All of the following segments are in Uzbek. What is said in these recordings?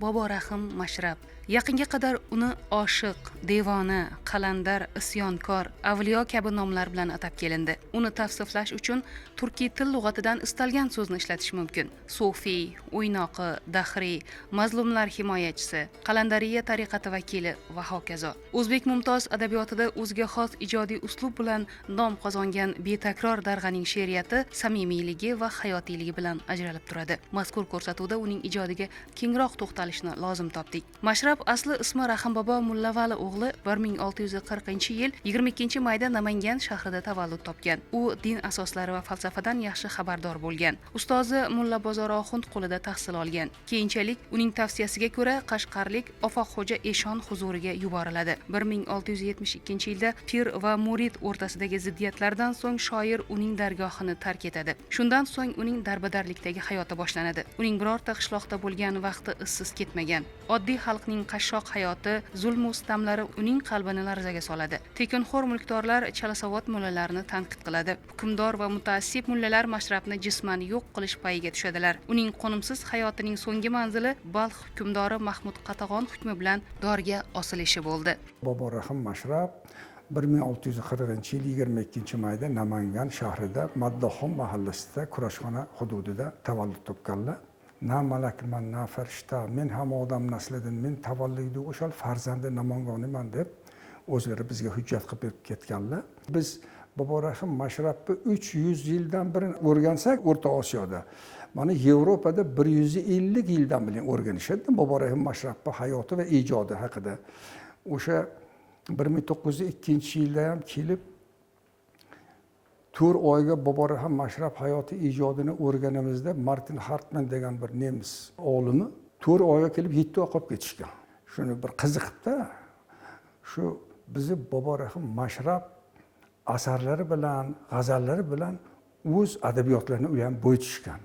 Boborahim Mashrab. Yaqinga qadar uni oshiq, devona, qalandar, isyonkor, avliyo kabi nomlar bilan atab kelindi. Uni tavsiflash uchun turkiy til lug'atidan istalgan so'zni ishlatish mumkin. Sufiy, o'ynoqi, dahriy, mazlumlar himoyachisi, qalandariya tariqati vakili va hokazo. O'zbek mumtoz adabiyotida o'ziga xos ijodiy uslub bilan nom qozongan betakror Darg'aning she'riyati samimiyligi va hayotiyligi bilan ajralib turadi. Mazkur ko'rsatuvda uning ijodiga kengroq to'xtalishni lozim topdik. Mashrab asli ismi Rahimbobo Mullavali o'g'li 1640-yil 22-mayda Namangan shahrida tavallud topgan. U din asoslari va falsafadan yaxshi xabardor bo'lgan. Ustozi Mulla Bozoroxund qo'lida tahsil olgan. Keyinchalik uning tavsiyasiga ko'ra Qashqarlik Ofoqxo'ja Eshon huzuriga yuboriladi. 1672-yilda pir va murid o'rtasidagi ziddiyatlardan so'ng shoir uning dargohini tark etadi. Shundan so'ng uning darbadarlikdagi hayoti boshlanadi. Uning birorta qishloqda bo'lgan vaqti izsiz ketmagan. Oddiy xalqning qashshoq hayoti, zulm-u sitamlari uning qalbini larzaga soladi. Tekinxo'r mulkdorlar chalasavod mullalarni tanqid qiladi. Hukmdor va mutaassib mullalar Mashrabni jisman yo'q qilish payiga tushadilar. Uning qonimsiz hayotining so'nggi manzili Balx hukmdori Mahmud Qatag'on hukmi bilan dorga osilishi bo'ldi. Boborahim Mashrab 1640-yil 22-mayda Namangan shahrida Maddoxon mahallasida Kurashxona hududida tavallud topganlar. Na malakman, na farishta, men ham odam naslidan, men tavalludi o'shal farzandi Namangoniman deb o'zlari bizga hujjat qilib berib ketganlar. Biz Boborahim Mashrabni 300 yildan beri o'rgansak, O'rta Osiyoda, mana Yevropada 150 yildan beri o'rganishadi Boborahim Mashrabni hayoti va ijodi haqida. O'sha 1902-yilda ham kelib 4 oyga Boborahim Mashrab hayoti ijodini o'rganimizda Martin Hartman degan bir nemis olimi 4 oyga kelib 7 oy qolib ketishgan. Shuni bir qiziqibdi. Shu bizni Boborahim Mashrab asarlari bilan, g'azallari bilan o'z adabiyotlarini u ham bo'yitishgan.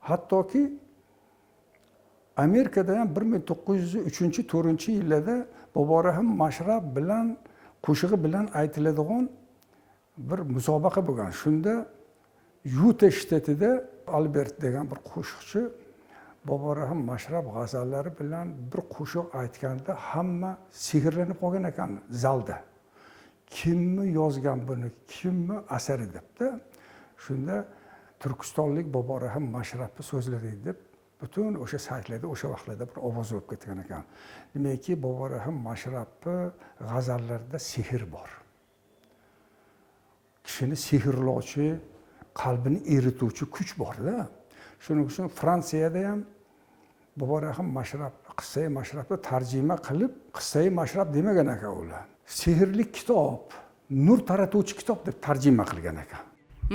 Hattoki Amerikada ham 1903-4-yillarda Boborahim Mashrab bilan qo'shig'i bilan aytiladigan bir musobaqa bo'lgan. Shunda Yuta shtatida Albert degan bir qo'shiqchi Boborahim Mashrab g'azallari bilan bir qo'shiq aytganda hamma sehrlanib qolgan ekan zalda. Kimni yozgan buni, kimni asari debdi. Shunda Turkistonlik Boborahim Mashrabni so'zlari deb butun o'sha saytlarda o'sha vaqtlarda bir ovoz bo'lib ketgan ekan. Demakki, Boborahim Mashrabni g'azallarida sehr bor. Kishini sehrlovchi, qalbini erituvchi kuch bor-da. Shuning uchun Fransiyada ham Boborahim Mashrab, Qissai Mashrabni tarjima qilib, Qissai Mashrab demagan ekan ular. Sehrli kitob, nur taratuvchi kitob deb tarjima qilgan ekan.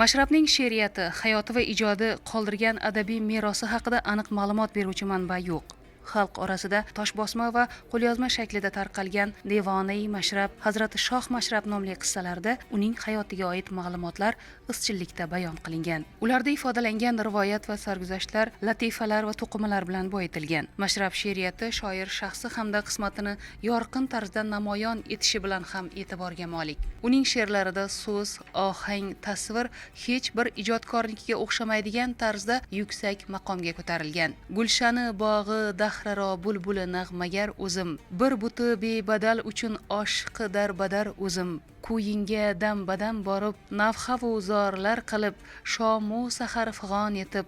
Mashrabning she'riyati, hayoti va ijodi qoldirgan adabiy merosi haqida aniq ma'lumot beruvchi manba yo'q. Xalq orasida toshbosma va qo'lyozma shaklida tarqalgan Devonai Mashrab, Hazrati Shoh Mashrab nomli qissalarda uning hayotiga oid ma'lumotlar izchillikda bayon qilingan. Ularda ifodalangan rivoyat va sarguzashtlar, latifalar va to'qimalar bilan boyitilgan. Mashrab she'riyati shoir shaxsi hamda qismatini yorqin tarzda namoyon etishi bilan ham e'tiborga molik. Uning she'rlarida so'z, ohang, tasvir hech bir ijodkornikiga o'xshamaydigan tarzda yuksak maqomga ko'tarilgan. Gulshani bog'i dahraro bulbuli nag'magar o'zim, bir buti bebadal uchun oshiqi darbadar o'zim, kuyinga dam badam borib nafhavu zorlar qilib, shomu sahar fig'on etib,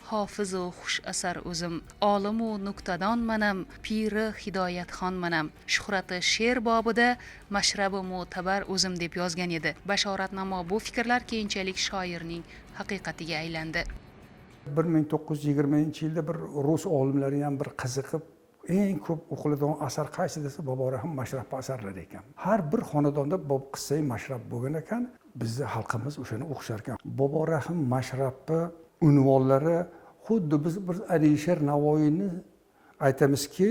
hofizu xush asar o'zim, olimu nuktadon manam, piri hidoyatxon manam, shuhrati she'r bobida mashrabi mo'tabar o'zim deb yozgan edi. Bashoratnamo bu fikrlar keyinchalik shoirning haqiqatiga aylandi. 1920-yilda bir rus olimlari ham bir qiziqib, eng ko'p o'qiladigan asar qaysi desa Boborahim Mashrab asarlari ekan. Har bir xonadonda Qissai Mashrab bo'lgan ekan. Bizning xalqimiz o'shani o'qishar ekan. Boborahim Mashrabni unvonlari xuddi biz bir Alisher Navoiyni aytamizki,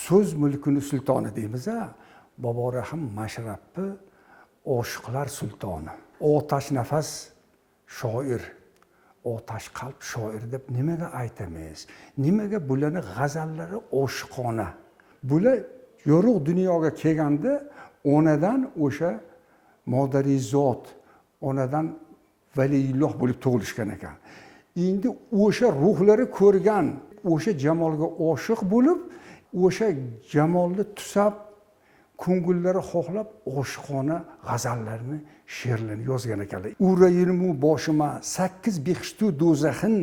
so'z mulkini sultoni deymiz-a. Boborahim Mashrabni oshiqlar sultoni, otash nafas shoir, otash qalb shoir deb nimaga aytamiz? Nimaga bularni g'azallari oshiqona? Bular yorug' dunyoga kelganda onadan o'sha modariy zot, onadan valiyulloh bo'lib tug'ilishgan ekan. Endi o'sha ruhlari ko'rgan o'sha jamolga oshiq bo'lib, o'sha jamolni tusab, ko'ngillari xohlab oshiqona g'azallarni, she'rlarni yozgan ekanlar. Urayinmu boshima 8 behishtu do'zaxin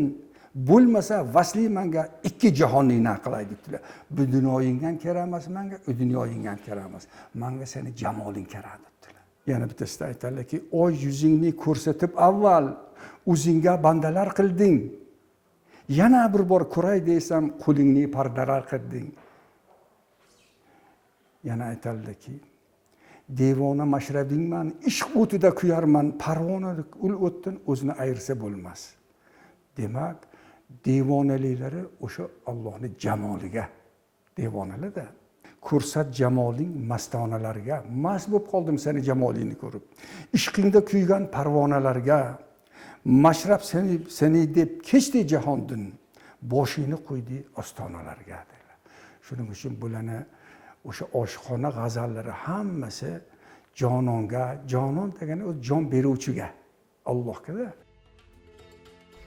bo'lmasa vasli menga 2 jahonning naqilay debdilar. Bu dunyoyingdan kerak emas menga, u dunyoyingdan kerak emas. Menga seni jamoling kerak debdilar. Yana bittasida aytadilarki, oy yuzingni ko'rsatib avval o'zingga bandalar qilding. Yana bir bor ko'ray desam, qo'lingni pardalar qilding. Yana aytadilarki, devona mashrabingman, ishq o'tida kuyarman, parvonalik ul o'tdan o'zini ayirsa bo'lmas. Demak, devonaliklari o'sha Allohning jamoliga devonalarda. Ko'rsat jamoling mastonalarga, mast bo'lib qoldim seni jamolingni ko'rib. Ishqingda kuygan parvonalarga, mashrab seni deb kechdi jahondin, boshingni qo'ydi ostonalarga dedilar. Shuning uchun bularni o'sha oshiqona g'azallari hammasi jononga, jonon degani o'z jon beruvchiga, Allohga-da.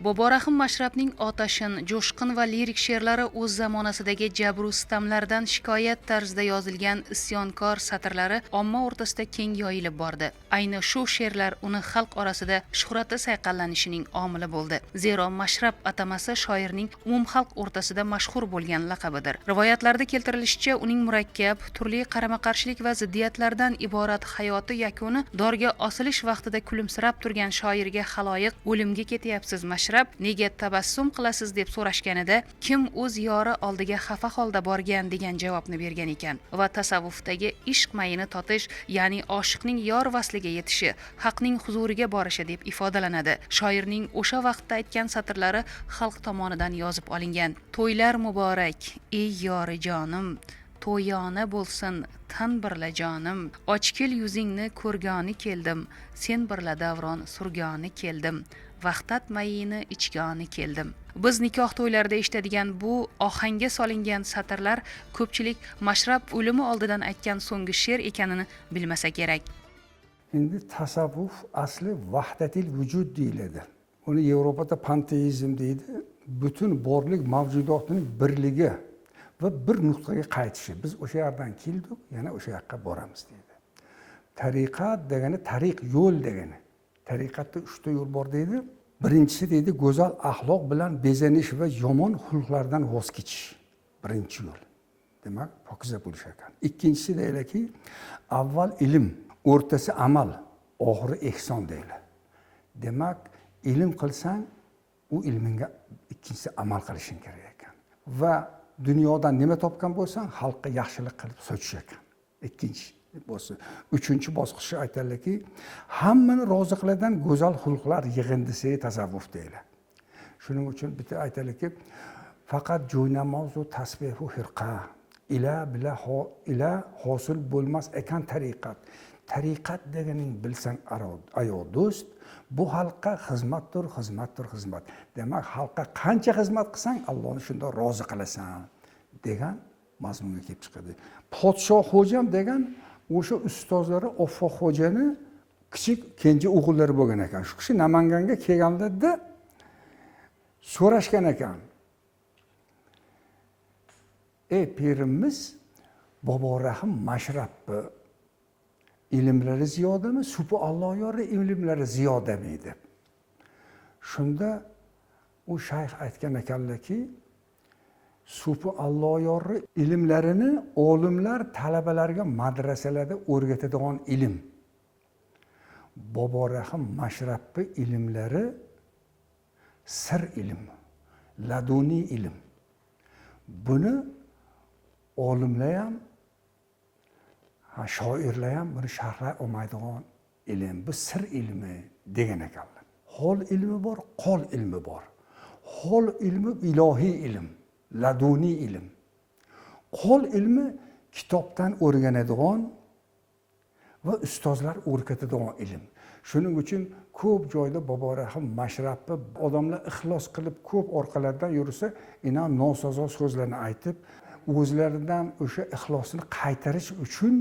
Bobo Rahim Mashrabning otashin, jo'shqin va lirik she'rlari o'z zamonasidagi jabru sitamlardan shikoyat tarzida yozilgan isyonkor satrlari omma o'rtasida keng yoyilib bordi. Ayni shu she'rlar uni xalq orasida shuhrati sayqallanishining omili bo'ldi. Zero Mashrab atamasi shoirning umumxalq o'rtasida mashhur bo'lgan laqabidir. Rivoyatlarda keltirilishicha, uning murakkab, turli qarama-qarshilik va ziddiyatlardan iborat hayoti yakuni dorga osilish vaqtida kulimsirab turgan shoirga xaloyiq o'limga ketyapsiz Mashrab, nega tabassum qilasiz deb so'rashganida, kim o'z yori oldiga xafa holda borgan degan javobni bergan ekan va tasavvufdagi ishq mayini totish, ya'ni oshiqning yor vasliga yetishi, haqning huzuriga borishi deb ifodalanadi. Shoirning o'sha vaqtda aytgan satrlari xalq tomonidan yozib olingan. To'ylar muborak, ey yori jonim, to'yona bo'lsin tan birla jonim, ochkil yuzingni ko'rgani keldim, sen birla davron surgani keldim, vaqtat mayini ichgani keldim. Biz nikoh to'ylarida eshitadigan bu ohangga solingan satrlar ko'pchilik Mashrab o'limi oldidan aytgan so'nggi she'r ekanini bilmasa kerak. Endi tasavvuf asli vahdatil vujud deyiladi. Uni Yevropada panteizm deydi. Butun borlik mavjudotning birligi va bir nuqtaga qaytishi. Biz o'sha yerdan keldik, yana o'sha yoqqa boramiz deydi. Tariqat degani tariq, yo'l degani. Tariqatda 3 ta yo'l bor deydi. Birinchisi deydi, go'zal axloq bilan bezanish va yomon xulqlardan voz kechish. Birinchi yo'l. Demak, pokiza bo'lish ekan. Ikkinchisi deyilaki, avval ilm, o'rtasi amal, oxiri ehson deyiladi. Demak, ilm qilsang, u ilmingga ikkinchisi amal qilishing kerak ekan. Va dunyodan nima topgan bo'lsang, xalqqa yaxshilik qilib so'chish ekan. Ikkinchi bo'lsa, uchinchi bosqichda aytadilarki, hammani rozi qiladigan go'zal xulqlar yig'indisi tasavvuf deyiladi. Shuning uchun bitta aytadilarki, faqat jo'ynamoz va tasbihu hirqa ila hosil bo'lmas ekan tariqat. Tariqat deganing bilsang ayo do'st, bu xalqqa xizmatdir. Demak, xalqqa qancha xizmat qilsang, Allohni shunda rozi qilasan degan mazmunga kelib chiqadi. Podshoh xo'jam degan o'sha ustozlari Offoq xo'jani kichik kenja o'g'illari bo'lgan ekan. Shu kishi Namanganga kelganlarda so'rashgan ekan. Ey pirimiz, Bobo Rahim Mashrabni ilmlari ziyodami, supi Alloh yori ilmlari ziyodami deb. Shunda u shayx aytgan ekanlarki, supi Alloh yori ilmlarini olimlar talabalarga madrasalarda o'rgatadigan ilm. Bobo Rahim Mashrabni ilmlari sir ilm, laduni ilm. Buni olimlar ham, shoirlar ham buni sharhlay olmaydigan ilm. Bu sir ilmi degan ekanlar. Hol ilmi bor, qol ilmi bor. Hol ilmi ilohiy ilm, laduni ilm. Qol ilmi kitobdan o'rganadigan va ustozlar o'rgatadigan ilm. Shuning uchun ko'p joyda Bobo Rahim Mashrabni odamlar ixlos qilib ko'p orqalardan yursa, inon nosozo so'zlarni aytib, o'zlaridan o'sha ixlosini qaytarish uchun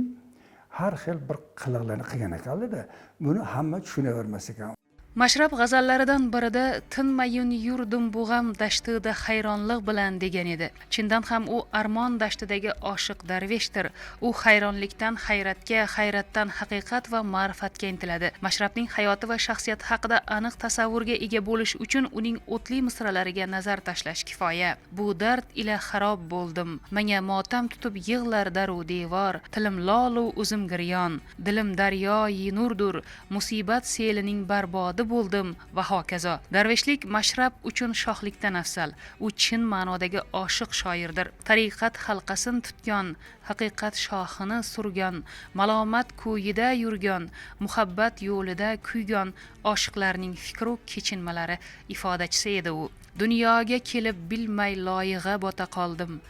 har xil bir qiliqlarni qilgan ekanlar-da. Buni hamma tushunavermas ekan. Mashrab g'azallaridan birida tinmayin yurdim bug'am dashtida hayronlik bilan degan edi. Chindan ham u armon dashtidagi oshiq darveshdir. U hayronlikdan hayratga, hayratdan haqiqat va ma'rifatga intiladi. Mashrabning hayoti va shaxsiyati haqida aniq tasavvurga ega bo'lish uchun uning o'tli misralariga nazar tashlash kifoya. Bu dard ila xarob bo'ldim. Menga motam tutib yig'lar daru devor. Tilim lolu o'zim giryon. Dilim daryoyi nurdur. Musibat selining barbodi bo'ldim va hokazo. Darveshlik Mashrab uchun shohlikdan afzal. U chin ma'nodagi oshiq shoirdir. Tariqat halqasin tutgan, haqiqat shohini surgan, malomat ko'yida yurgan, muhabbat yo'lida kuygan oshiqlarning fikru kechinmalari ifodachisi edi u. Dunyoga kelib bilmay loyiga bota qoldim.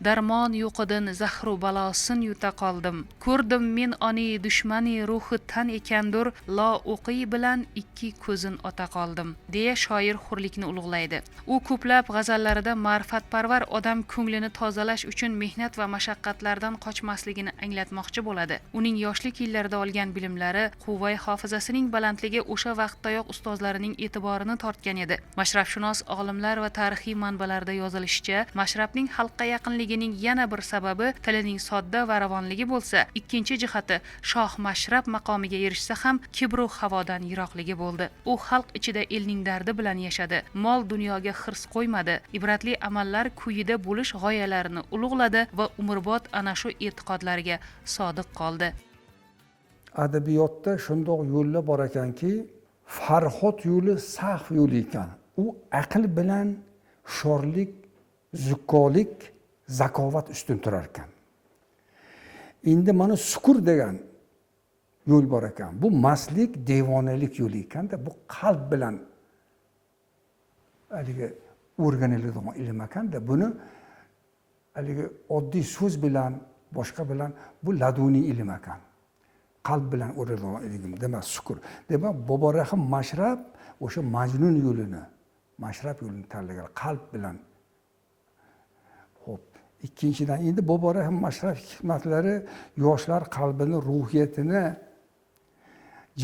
Darmon yo'qidan zahru balosin yuta qoldim. Ko'rdim men oni dushmani ruhi tan ekandur, lo o'qi bilan ikki ko'zin ota qoldim, deya shoir hurlikni ulug'laydi. U ko'plab g'azallarida ma'rifatparvar odam ko'nglini tozalash uchun mehnat va mashaqqatlardan qochmasligini anglatmoqchi bo'ladi. Uning yoshlik yillarida olgan bilimlari, quvvay hofizasining balandligi o'sha vaqtdayoq ustozlarining e'tiborini tortgan edi. Mashrabshunos olimlar va tarixiy manbalarda yozilishicha, Mashrabning xalqqa yaqinligi yana bir sababi tilining sodda va ravonligi bo'lsa, ikkinchi jihati shoh Mashrab maqomiga erishsa ham kibru havodan yiroqligi bo'ldi. U xalq ichida elning dardi bilan yashadi. Mol dunyoga hirs qo'ymadi. Ibratli amallar kuyida bo'lish g'oyalarini ulug'ladi va umrbod ana shu e'tiqodlariga sodiq qoldi. Adabiyotda shundoq yo'llar bor ekanki, Farhod yo'li sahv yo'li ekan. U aql bilan sho'rlik, zukkolik, zakovat ustun turar ekan. Endi mana sukur degan yo'l bor ekan. Bu mastlik, devonalik yo'li ekanda, bu qalb bilan haligi o'rganiladigan ilm ekanda, buni haligi oddiy so'z bilan, boshqa bilan bu laduniy ilm ekan. Qalb bilan o'rganiladigan ilm, demak sukur. Demak, Boborahim Mashrab o'sha Majnun yo'lini, Mashrab yo'lini tanlagan, qalb bilan. Xo'p, ikkinchidan endi Boborahim Mashrab hikmatlari yoshlar qalbini, ruhiyatini,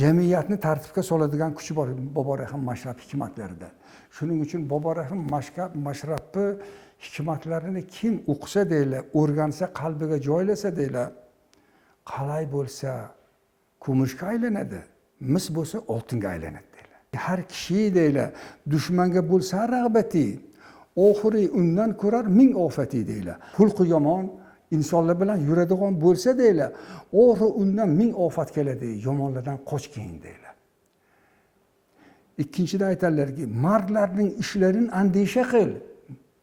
jamiyatni tartibga soladigan kuchi bor Boborahim Mashrab hikmatlarida. Shuning uchun Boborahim Mashrabni hikmatlarini kim o'qisa deylar, o'rgansa, qalbiga joylasa deylar, qalay bo'lsa kumushga aylanadi, mis bo'lsa oltinga aylanadi deylar. Har kishi deylar, dushmanga bo'lsa rag'bati, oxiri undan ko'rar ming ofati deylar. Xulqi yomon insonlar bilan yuradigan bo'lsa deylar, oxiri undan ming ofat keladi, yomonlardan qochgin deylar. Ikkinchidan aytadilarki, mardlarning ishlarini andisha qil.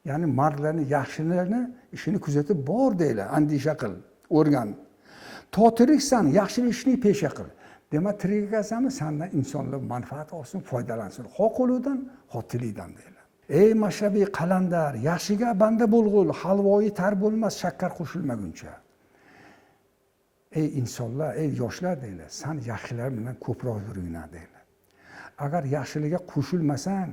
Ya'ni mardlarning yaxshilarni ishini kuzatib bor deylar, andisha qil, o'rgan. To tiriksan, yaxshi ishni pesha qil. Demak, tirik ekansanmi, sendan insonlar manfaat olsin, foydalansin. Ho qo'lidan, ho tilidan deylar. Ey Mashrabiy qalandar, yaxshiga banda bo'lg'ul, halvoyi tar bo'lmas, shakkar qo'shilmaguncha. Ey insonlar, ey yoshlar deylar, sen yaxshilar bilan ko'proq yuringlar deylar. Agar yaxshilikka qo'shilmasang,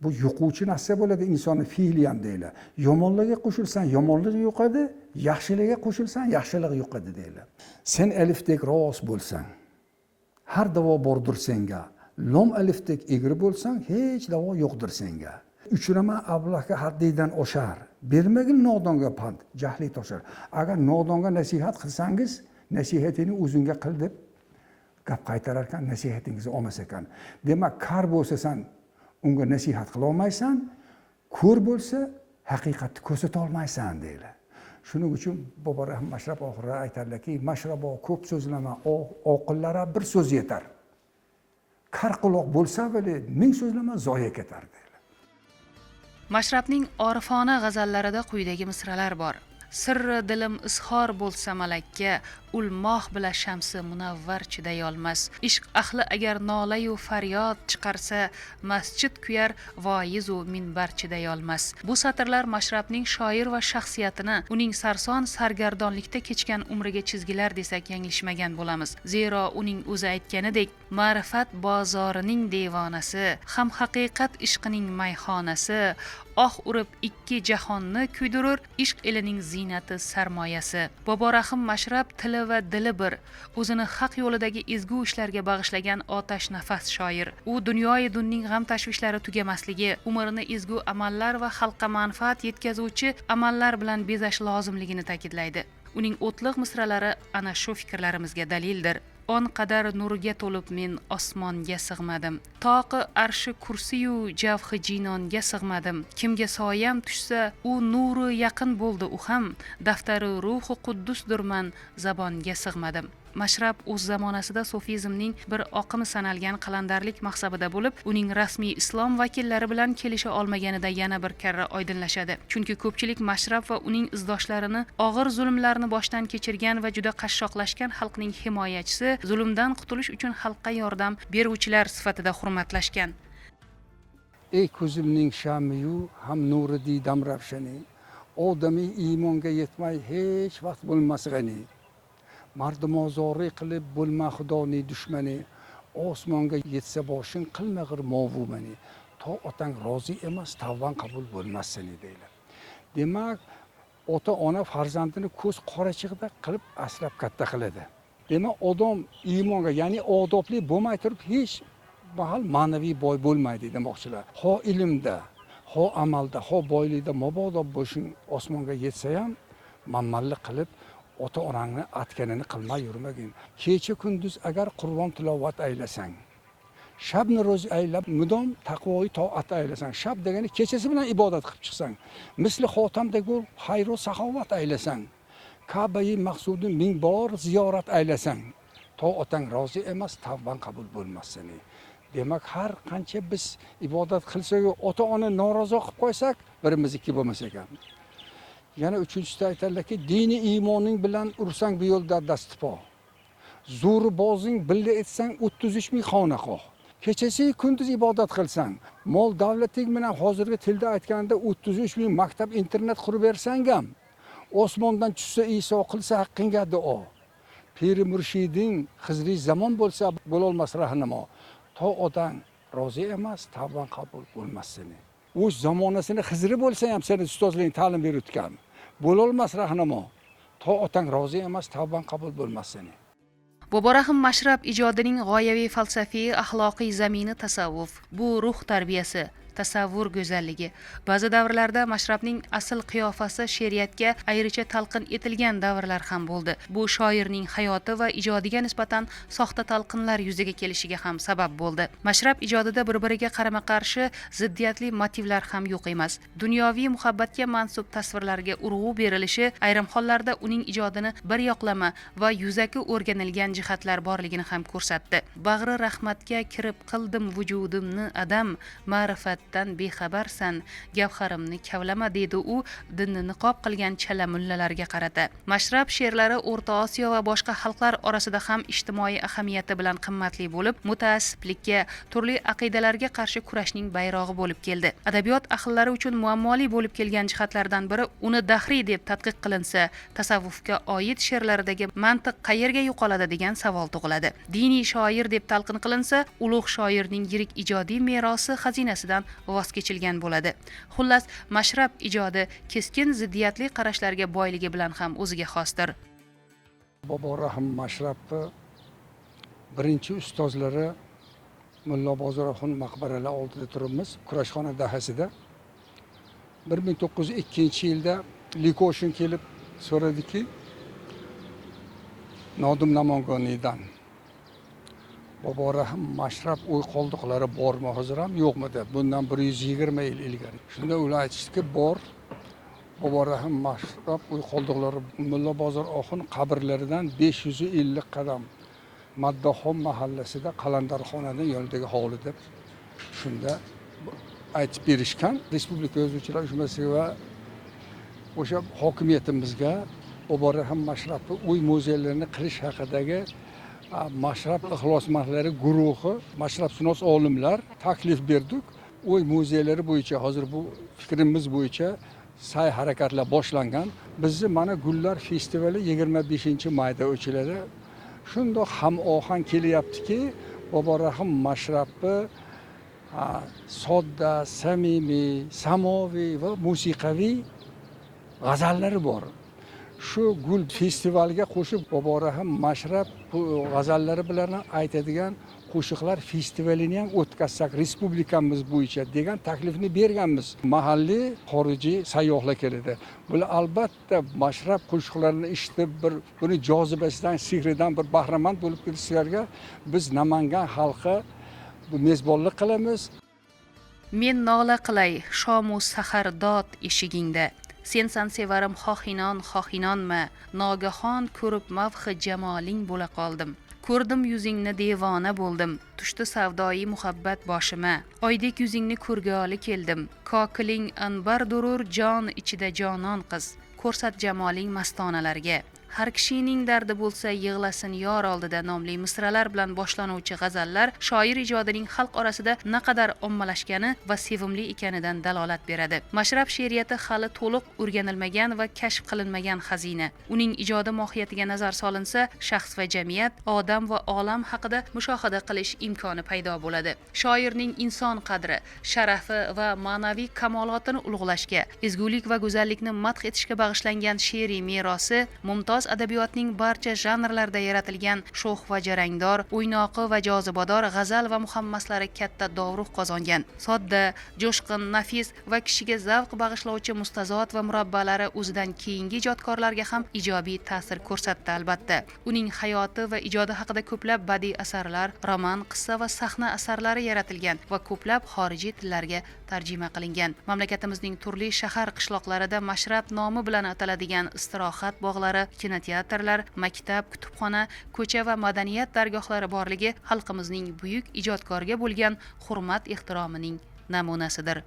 bu yo'quvchi narsa bo'ladi, insonni fe'li ham deylar. Yomonlarga qo'shilsan, yomonlik yo'qadi, yaxshilikka qo'shilsan, yaxshilik yo'qadi deylar. Sen alifdek rost bo'lsang, har davo bordir senga. Lom alifdek egri bo'lsang, hech davo yo'qdir senga. Uchrama ablahga haddidan oshar. Bermagil nodonga pand, jahli toshar. Agar nodonga nasihat qilsangiz, nasihatini o'zingga qil deb gap qaytarar ekan, nasihatingizni olmas ekan. Demak, kar bo'lsa sen unga nasihat qila olmaysan, ko'r bo'lsa haqiqatni ko'rsata olmaysan deylar. Shuning uchun Boborahim Mashrab oxirida aytadilarki, Mashrabo ko'p so'zlama, oqillara bir so'z yetar. Kar quloq bo'lsa bile ming so'zlama zoya ketar deylar. Mashrabning orifona g'azallarida quyidagi misralar bor. Sirri dilim izhor bo'lsa malakka, ulmoh bila shamsi munavvar chiday olmas. Ishq ahli agar nolayu faryod chiqarsa, masjid kuyar, voizu minbar chiday olmas. Bu satrlar Mashrabning shoir va shaxsiyatini, uning sarson sargardonlikda kechgan umriga chizgilar desak yanglishmagan bo'lamiz. Zero uning o'zi aytganidek, ma'rifat bozorining devonasi, ham haqiqat ishqining mayxonasi, oh urib ikki jahonni kuydirur, ishq elining ziynati sarmoyasi. Boborahim Mashrab tili va dili bir, o'zini haq yo'lidagi ezgu ishlarga bag'ishlagan otash nafas shoir. U dunyoyi dunning g'am tashvishlari tugamasligi, umrini ezgu amallar va xalqqa manfaat yetkazuvchi amallar bilan bezash lozimligini ta'kidlaydi. Uning o'tliq misralari ana shu fikrlarimizga dalildir. On qadar nurga to'lib men osmonga sig'madim. Toqi arshi kursiyu javhi jinonga sig'madim. Kimga soyam tushsa, u nuri yaqin bo'ldi u ham. Daftari ruhi quddusdirman, zabonga sig'madim. Mashrab o'z zamonasida sufizmning bir oqimi sanalgan qalandarlik maqsadida bo'lib, uning rasmiy islom vakillari bilan kelisha olmaganida yana bir karra oydinlashadi. Chunki ko'pchilik Mashrab va uning izdoshlarini og'ir zulmlarni boshdan kechirgan va juda qashshoqlashgan xalqning himoyachisi, zulmdan qutulish uchun xalqqa yordam beruvchilar sifatida hurmatlashgan. Ey ko'zimning shamiyu ham nuri didam ravshani, odamiy iymonga yetmay hech vaqt bo'lmas g'ani. Mardimozori qilib bo'lma xudoning dushmani, osmonga yetsa boshing qilma g'ir movumani. To otang rozi emas, tavban qabul bo'lmas seni deylar. Demak, ota ona farzandini ko'z qorachig'ida qilib asrab katta qiladi. Demak, odam iymonga, ya'ni odobli bo'lmay turib hech mahal ma'naviy boy bo'lmaydi demoqchilar. Ho ilmda, ho amalda, ho boylikda mabodo boshing osmonga yetsa ham mammallik qilib ota onangni atganini qilmay yurmagin. Kecha kunduz agar Qur'on tilovat aylasang, shabni ro'z aylab mudom taqvoyi toat aylasang, shab degani kechasi bilan ibodat qilib chiqsang, misli xotamdagi xayr va saxovat aylasang, Ka'bayi maqsudni ming bor ziyorat aylasang, to otang rozi emas, tavban qabul bo'lmas seni. Demak, har qancha biz ibodat qilsak, ota ona norozi qilib qo'ysak, birimizniki bo'lmas ekan. Yana uchinchisida aytadilarki, dini iymoning bilan ursang bu yo'lda dastipo. Zo'ri bozing billa etsang 33 ming xonaqoh. Kechasi kunduz ibodat qilsang, mol davlating bilan hozirgi tilda aytganda 33 ming maktab internet qurib bersang ham, osmondan tushsa Iso qilsa haqqingga duo. Piri murshiding Xizri zamon bo'lsa bo'lolmas rahnamo. To odam rozi emas, tavban qabul bo'lmas seni. O'z zamonasini Xizri bo'lsa ham seni ustozlaring ta'lim berayotgan. Bo'lolmas rahnamo. To otang rozi emas, tavban qabul bo'lmas seni. Boborahim Mashrab ijodining g'oyaviy falsafiy axloqiy zamini tasavvuf. Bu ruh tarbiyasi, tasavvur go'zalligi. Ba'zi davrlarda Mashrabning asl qiyofasi she'riyatga ayricha talqin etilgan davrlar ham bo'ldi. Bu shoirning hayoti va ijodiga nisbatan soxta talqinlar yuzaga kelishiga ham sabab bo'ldi. Mashrab ijodida bir-biriga qarama-qarshi ziddiyatli motivlar ham yo'q emas. Dunyoviy muhabbatga mansub tasvirlarga urg'u berilishi ayrim hollarda uning ijodini bir yoqlama va yuzaki o'rganilgan jihatlar borligini ham ko'rsatdi. Bag'ri rahmatga kirib qildim vujudimni adam, ma'rifat bexabarsan, gavharimni kavlama dedi u dinni niqob qilgan chala mullalarga qarata. Mashrab she'rlari O'rta Osiyo va boshqa xalqlar orasida ham ijtimoiy ahamiyati bilan qimmatli bo'lib, mutaassiblikka, turli aqidalarga qarshi kurashning bayrog'i bo'lib keldi. Adabiyot ahllari uchun muammoli bo'lib kelgan jihatlardan biri uni dahriy deb tadqiq qilinsa, tasavvufga oid she'rlaridagi mantiq qayerga yo'qoladi degan savol tug'iladi. Diniy shoir deb talqin qilinsa, ulug' shoirning yirik ijodiy merosi xazinasidan voz kechilgan bo'ladi. Xullas, Mashrab ijodi keskin ziddiyatli qarashlarga boyligi bilan ham o'ziga xosdir. Boborahim Mashrabni birinchi ustozlari Mulla Bozorxon maqbaralari oldida turibmiz, kurashxona dahasida. 1902-yilda Likoshin kelib so'radiki, Nodim Namangoniydan Boborahim Mashrab uy qoldiqlari bormi hozir ham yo'qmi deb, bundan 120 yil ilgari. Shunda ular aytishdiki, bor. Boborahim Mashrab uy qoldiqlari Mulla Bozorxon qabrlaridan 550 qadam Maddoxon mahallasida Qalandarxonaning yonidagi hovli deb shunda aytib berishgan. Respublika yozuvchilar uyushmasiga va o'sha hokimiyatimizga Boborahim Mashrabni uy muzeylarini qilish haqidagi Mashrab ixlosmandlari guruhi, mashrabshunos olimlar taklif berdik. Uy muzeylari bo'yicha hozir bu fikrimiz bo'yicha sa'y harakatlar boshlangan. Bizni mana Gullar festivali 25-mayda o'chiladi. Shundoq ham ohang kelyaptiki, Boborahim Mashrabni sodda, samimiy, samoviy va musiqiy g'azallari bor. Shu gul festivaliga qo'shib Bobo Rahim Mashrab g'azallari bilan aytadigan qo'shiqlar festivalini ham o'tkazsak respublikamiz bo'yicha degan taklifni berganmiz. Mahalliy, xorijiy sayyohlar keladi. Bular albatta Mashrab qo'shiqlarini eshitib, buni jozibasidan, sehridan bir bahramand bo'lib ketishlariga biz Namangan xalqi mezbonlik qilamiz. Men nola qilay shomu sahar dod eshigingda. Sensan sevarim xohinonma, nogahon ko'rib mavhi jamoling bo'la qoldim. Ko'rdim yuzingni devona bo'ldim, tushdi savdoyi muhabbat boshima. Oydek yuzingni ko'rgoli keldim, kokiling anbar durur jon ichida jonon qiz. Ko'rsat jamoling mastonalarga. Har kishining dardi bo'lsa yig'lasin yor oldida nomli misralar bilan boshlanuvchi g'azallar shoir ijodining xalq orasida naqadar ommalashgani va sevimli ekanidan dalolat beradi. Mashrab she'riyati hali to'liq o'rganilmagan va kashf qilinmagan xazina. Uning ijodi mohiyatiga nazar solinsa, shaxs va jamiyat, odam va olam haqida mushohada qilish imkoni paydo bo'ladi. Shoirning inson qadri, sharafi va ma'naviy kamolotini ulug'lashga, ezgulik va go'zallikni madh etishga bag'ishlangan she'riy merosi mumtoz adabiyotning barcha janrlarda yaratilgan sho'x va jarangdor, o'ynoqi va jozibador g'azal va muhammaslari katta dovruq qozongan. Sodda, jo'shqin, nafis va kishiga zavq bag'ishlovchi mustazot va murabbalari o'zidan keyingi ijodkorlarga ham ijobiy ta'sir ko'rsatdi albatta. Uning hayoti va ijodi haqida ko'plab badiiy asarlar, roman, qissa va sahna asarlari yaratilgan va ko'plab xorijiy tillarga tarjima qilingan. Mamlakatimizning turli shahar qishloqlarida Mashrab nomi bilan ataladigan istirohat bog'lari, kinoteatrlar, maktab, kutubxona, ko'cha va madaniyat dargohlari borligi xalqimizning buyuk ijodkorga bo'lgan hurmat ehtiromining namunasidir.